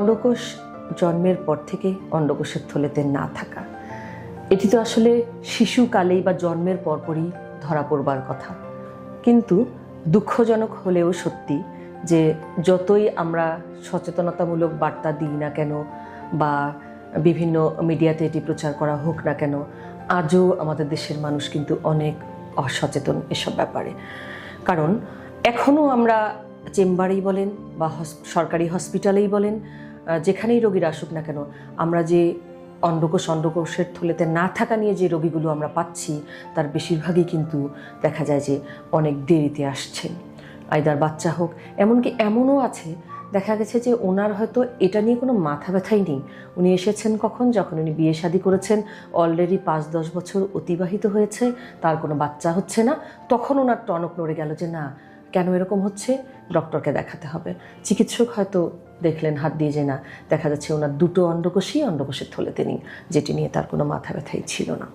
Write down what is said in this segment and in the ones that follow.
অন্ডকোষ জন্মের পর থেকে অন্ডকোষের থলেতে না থাকা, এটি তো আসলে শিশুকালেই বা জন্মের পরপরই ধরা পড়বার কথা। কিন্তু দুঃখজনক হলেও সত্যি যে যতই আমরা সচেতনতামূলক বার্তা দিই না কেন বা বিভিন্ন মিডিয়াতে এটি প্রচার করা হোক না কেন, আজও আমাদের দেশের মানুষ কিন্তু অনেক অসচেতন এসব ব্যাপারে। কারণ এখনও আমরা চেম্বারেই বলেন বা সরকারি হসপিটালেই বলেন, যেখানেই রোগীরা আসুক না কেন, আমরা যে অন্ডকোষের থলেতে না থাকা নিয়ে যে রোগীগুলো আমরা পাচ্ছি তার বেশিরভাগই কিন্তু দেখা যায় যে অনেক দেরিতে আসছেন, আইদার বাচ্চা হোক। এমনকি এমনও আছে দেখা গেছে যে ওনার হয়তো এটা নিয়ে কোনো মাথা ব্যথাই নেই। উনি এসেছেন কখন, যখন উনি বিয়ে শাদী করেছেন, অলরেডি 5-10 বছর অতিবাহিত হয়েছে, তার কোনো বাচ্চা হচ্ছে না, তখন ওনার টনক নড়ে গেল যে না, কেন এরকম হচ্ছে, ডক্টরকে দেখাতে হবে। চিকিৎসক হয়তো দেখলেন হাত দিয়ে যে না, দেখা যাচ্ছে ওনার দুটো অন্ডকোষের থলেতে নেই, যেটি নিয়ে তার কোনো মাথা ব্যথাই ছিল না।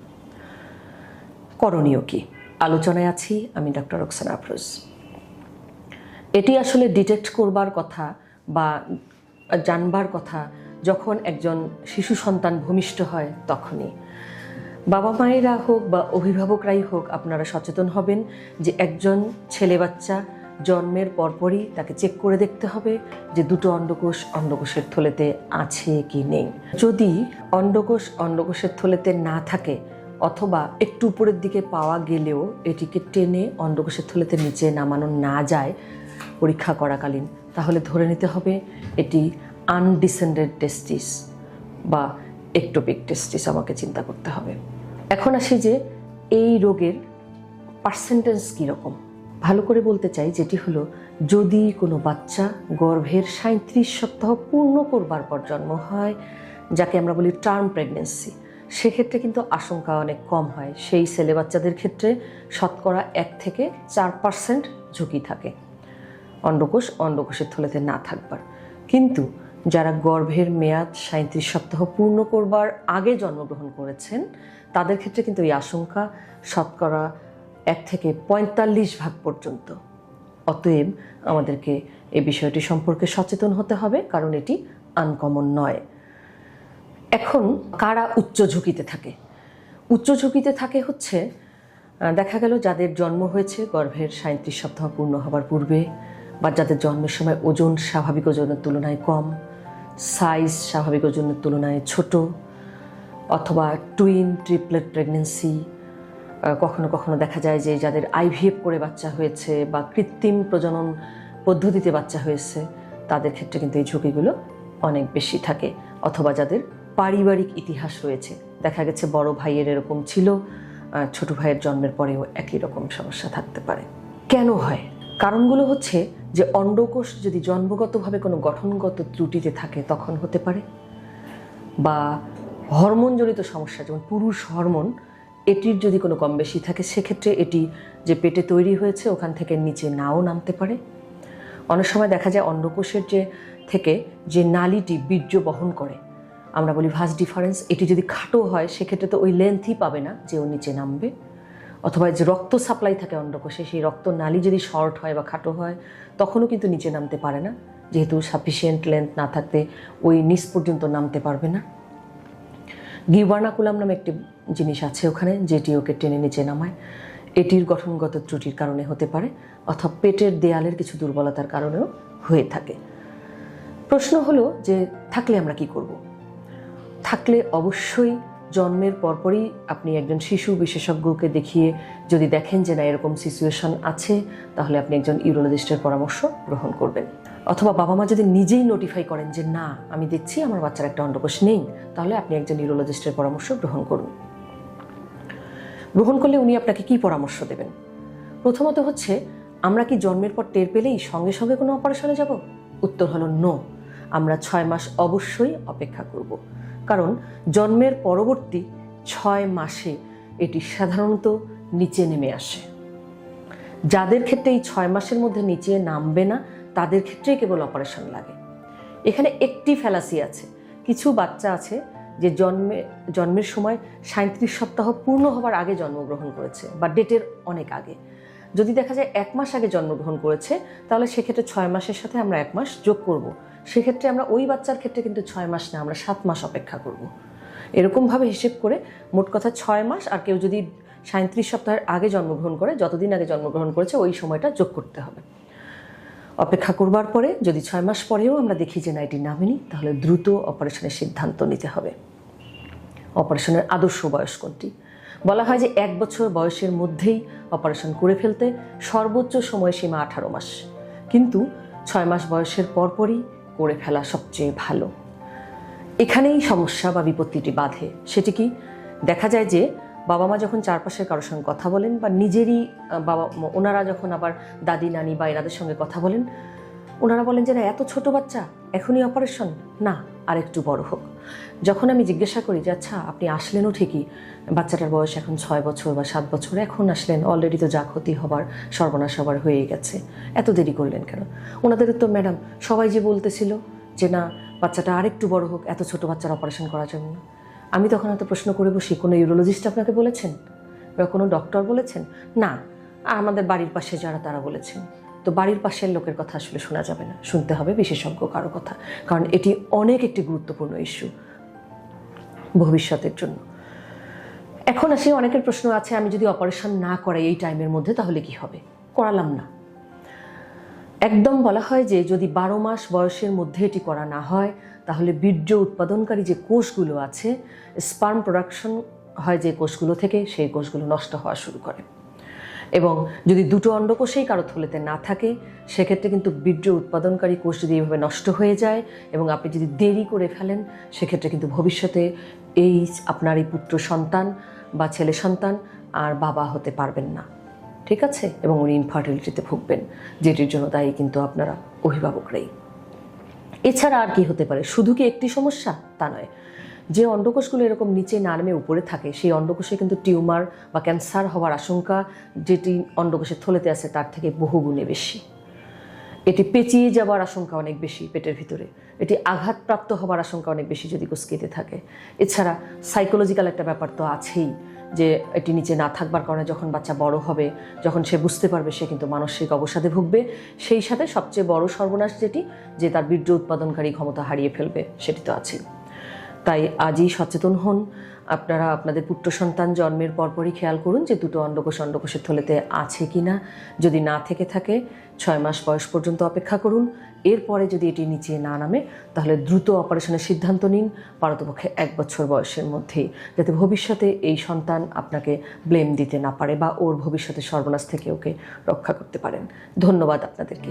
করণীয় কি? আলোচনায় আছি আমি ডক্টর রোকসানা আফরোজ। এটি আসলে ডিটেক্ট করবার কথা বা জানবার কথা যখন একজন শিশু সন্তান ভূমিষ্ঠ হয় তখনই। বাবা মায়েরা হোক বা অভিভাবকরাই হোক, আপনারা সচেতন হবেন যে একজন ছেলে বাচ্চা জন্মের পরপরই তাকে চেক করে দেখতে হবে যে দুটো অন্ডকোষের থলেতে আছে কি নেই। যদি অন্ডকোষের থলেতে না থাকে অথবা একটু উপরের দিকে পাওয়া গেলেও এটিকে টেনে অন্ডকোষের থলেতে নিচে নামানো না যায় পরীক্ষা করাকালীন, তাহলে ধরে নিতে হবে এটি আনডিসেন্ডেড টেস্টিস বা একটোপিক টেস্টিস আমাকে চিন্তা করতে হবে। এখন আসি যে এই রোগের পার্সেন্টেজ কীরকম। ভালো করে বলতে চাই, যেটি হলো যদি কোনো বাচ্চা গর্ভের 37 সপ্তাহ পূর্ণ করবার পর জন্ম হয়, যাকে আমরা বলি টার্ম প্রেগনেন্সি, সেক্ষেত্রে কিন্তু আশঙ্কা অনেক কম হয়। সেই ছেলে বাচ্চাদের ক্ষেত্রে শতকরা 1 থেকে 4% ঝুঁকি থাকে অন্ডকোষের থলেতে না থাকবার। কিন্তু যারা গর্ভের মেয়াদ 37 সপ্তাহ পূর্ণ করবার আগে জন্মগ্রহণ করেছেন, তাদের ক্ষেত্রে কিন্তু এই আশঙ্কা শতকরা 1 থেকে 45% পর্যন্ত। অতএব আমাদেরকে এই বিষয়টি সম্পর্কে সচেতন হতে হবে, কারণ এটি আনকমন নয়। এখন কারা উচ্চ ঝুঁকিতে থাকে? উচ্চ ঝুঁকিতে থাকে হচ্ছে দেখা গেল যাদের জন্ম হয়েছে গর্ভের 37 সপ্তাহ পূর্ণ হবার পূর্বে, বা যাদের জন্মের সময় ওজন স্বাভাবিক ওজনের তুলনায় কম, সাইজ স্বাভাবিক ওজনের তুলনায় ছোট, অথবা টুইন ট্রিপলেট প্রেগনেন্সি। কখনো কখনো দেখা যায় যে যাদের আইভিএফ করে বাচ্চা হয়েছে বা কৃত্রিম প্রজনন পদ্ধতিতে বাচ্চা হয়েছে, তাদের ক্ষেত্রে কিন্তু এই ঝুঁকিগুলো অনেক বেশি থাকে। অথবা যাদের পারিবারিক ইতিহাস রয়েছে, দেখা গেছে বড় ভাইয়ের এরকম ছিল, ছোট ভাইয়ের জন্মের পরেও একই রকম সমস্যা থাকতে পারে। কেন হয়? কারণগুলো হচ্ছে যে অন্ডকোষ যদি জন্মগতভাবে কোনো গঠনগত ত্রুটিতে থাকে তখন হতে পারে, বা হরমোনজনিত সমস্যা, যেমন পুরুষ হরমোন, এটির যদি কোনো কম বেশি থাকে, সেক্ষেত্রে এটি যে পেটে তৈরি হয়েছে ওখান থেকে নিচে নাও নামতে পারে। অনেক সময় দেখা যায় অন্ডকোষের থেকে যে নালীটি বীর্য বহন করে, আমরা বলি ভাস ডিফারেন্স, এটি যদি খাটো হয় সেক্ষেত্রে তো ওই লেন্থই পাবে না যে ও নিচে নামবে। অথবা যে রক্ত সাপ্লাই থাকে অন্ডকোষে, সেই রক্ত নালী যদি শর্ট হয় বা খাটো হয়, তখনও কিন্তু নিচে নামতে পারে না, যেহেতু সাফিসিয়েন্ট লেন্থ না থাকতে ওই নিচ পর্যন্ত নামতে পারবে না। গিউবার্নাকুলাম নামে একটি জিনিস আছে ওখানে, যেটি ওকে টেনে নিচে নামায়। এটির গঠনগত ত্রুটির কারণে হতে পারে, অথবা পেটের দেয়ালের কিছু দুর্বলতার কারণেও হয়ে থাকে। প্রশ্ন হলো যে থাকলে আমরা কি করব? থাকলে অবশ্যই জন্মের পরপরই আপনি একজন শিশু বিশেষজ্ঞকে দেখিয়ে যদি দেখেন যে না এরকম সিচুয়েশন আছে, তাহলে আপনি একজন ইউরোলজিস্টের পরামর্শ গ্রহণ করবেন। অথবা বাবা মা যদি নিজেই নোটিফাই করেন যে না, আমি দেখছি আমার বাচ্চার একটা অন্ডকোষ নেই, তাহলে আপনি একজন ইউরোলজিস্টের পরামর্শ গ্রহণ করুন। গ্রহণ করলে উনি আপনাকে কি পরামর্শ দেবেন? প্রথমত হচ্ছে, আমরা কি জন্মের পর টের পেলেই সঙ্গে সঙ্গে কোনো অপারেশনে যাব? উত্তর হলো নো। আমরা 6 মাস অবশ্যই অপেক্ষা করব, কারণ জন্মের পরবর্তী 6 মাসে এটি সাধারণত নিচে নেমে আসে। যাদের ক্ষেত্রে এই 6 মাসের মধ্যে নিচে নামবে না, তাদের ক্ষেত্রেই কেবল অপারেশন লাগে। এখানে একটি ফ্যালাসি আছে। কিছু বাচ্চা আছে যে জন্মের সময় 37 সপ্তাহ পূর্ণ হবার আগে জন্মগ্রহণ করেছে বা ডেটের অনেক আগে, যদি দেখা যায় 1 মাস আগে জন্মগ্রহণ করেছে, তাহলে সেক্ষেত্রে 6 মাসের সাথে আমরা 1 মাস যোগ করব। সেক্ষেত্রে আমরা ওই বাচ্চার ক্ষেত্রে কিন্তু 6 মাস না, আমরা 7 মাস অপেক্ষা করব। এরকমভাবে হিসেব করে মোট কথা 6 মাস, আর কেউ যদি 37 সপ্তাহের আগে জন্মগ্রহণ করে, যতদিন আগে জন্মগ্রহণ করেছে ওই সময়টা যোগ করতে হবে। অপেক্ষা করবার পরে যদি 6 মাস পরেও আমরা দেখি যে না এটি নামেনি, তাহলে দ্রুত অপারেশনের সিদ্ধান্ত নিতে হবে। অপারেশনের আদর্শ বয়স কোনটি? বলা হয় যে 1 বছর বয়সের মধ্যেই অপারেশন করে ফেলতে সর্বোচ্চ সময়সীমা 18 মাস, কিন্তু 6 মাস বয়সের পরপরই করে ফেলা সবচেয়ে ভালো। এখানেই সমস্যা বা বিপত্তিটি বাধে। সেটি কি? দেখা যায় যে বাবা মা যখন চারপাশের কারোর সঙ্গে কথা বলেন, বা নিজেরই ওনারা যখন আবার দাদি নানি বা এনাদের সঙ্গে কথা বলেন, ওনারা বলেন যে না এত ছোট বাচ্চা, এখনই অপারেশন না, আর একটু বড় হোক। যখন আমি জিজ্ঞাসা করি যে আচ্ছা আপনি আসলেনও ঠিকই, বাচ্চাটার বয়স এখন 6 বছর বা 7 বছর, এখন আসলেন, অলরেডি তো যা ক্ষতি হবার সর্বনাশ হবার হয়ে গেছে, এত দেরি করলেন কেন? ওনাদের তো ম্যাডাম সবাই যে বলতেছিল যে না বাচ্চাটা আরেকটু বড় হোক, এত ছোট বাচ্চার অপারেশন করার জন্য না। আমি তখন হয়তো প্রশ্ন করে বসি, কোনো ইউরোলজিস্ট আপনাকে বলেছেন বা কোনো ডক্টর বলেছেন? না, আমাদের বাড়ির পাশে যারা তারা বলেছেন। তো বাড়ির পাশের লোকের কথা আসলে শোনা যাবে না, শুনতে হবে বিশেষজ্ঞ কারো কথা, কারণ এটি অনেক একটি গুরুত্বপূর্ণ ইস্যু ভবিষ্যতের জন্য। এখন আসে অনেকের প্রশ্ন আছে, আমি যদি অপারেশন না করাই এই টাইমের মধ্যে তাহলে কি হবে? করালাম না। একদম বলা হয় যে যদি 12 মাস বয়সের মধ্যে এটি করা না হয়, তাহলে বীর্য উৎপাদনকারী যে কোষগুলো আছে, স্পার্ম প্রোডাকশন হয় যে কোষগুলো থেকে, সেই কোষগুলো নষ্ট হওয়া শুরু করে। এবং যদি দুটো অন্ডকোষেই কারো থলেতে না থাকে, সেক্ষেত্রে কিন্তু বীর্য উৎপাদনকারী কোষ যদি এইভাবে নষ্ট হয়ে যায় এবং আপনি যদি দেরি করে ফেলেন, সেক্ষেত্রে কিন্তু ভবিষ্যতে আপনার এই পুত্র সন্তান বা ছেলে সন্তান আর বাবা হতে পারবেন না, ঠিক আছে? এবং উনি ইনফার্টিলিটিতে ভুগবেন, যেটির জন্য দায়ী কিন্তু আপনারা অভিভাবকরাই। এছাড়া আর কি হতে পারে? শুধু কি একটি সমস্যা? তা নয়। যে অন্ডকোষগুলো এরকম নিচে না নেমে উপরে থাকে, সেই অন্ডকোষে কিন্তু টিউমার বা ক্যান্সার হওয়ার আশঙ্কা যেটি অন্ডকোষের থলেতে আছে তার থেকে বহুগুণে বেশি। এটি পেঁচিয়ে যাওয়ার আশঙ্কা অনেক বেশি পেটের ভিতরে, এটি আঘাতপ্রাপ্ত হওয়ার আশঙ্কা অনেক বেশি যদি কুঁচকিতে থাকে। এছাড়া সাইকোলজিক্যাল একটা ব্যাপার তো আছেই, যে এটি নিচে না থাকবার কারণে যখন বাচ্চা বড় হবে, যখন সে বুঝতে পারবে, সে কিন্তু মানসিক অবসাদে ভুগবে। সেই সাথে সবচেয়ে বড় সর্বনাশ যেটি, যে তার বীর্য উৎপাদনকারী ক্ষমতা হারিয়ে ফেলবে, সেটি তো আছেই। তাই আজই সচেতন হন। আপনারা আপনাদের পুত্র সন্তান জন্মের পরপরই খেয়াল করুন যে দুটো অন্ডকোষের থলেতে আছে কি না। যদি না থেকে থাকে 6 মাস বয়স পর্যন্ত অপেক্ষা করুন। এরপরে যদি এটি নিচে না নামে, তাহলে দ্রুত অপারেশনের সিদ্ধান্ত নিন, পারতপক্ষে 1 বছর বয়সের মধ্যেই, যাতে ভবিষ্যতে এই সন্তান আপনাকে ব্লেম দিতে না পারে বা ওর ভবিষ্যতে সর্বনাশ থেকে ওকে রক্ষা করতে পারেন। ধন্যবাদ আপনাদেরকে।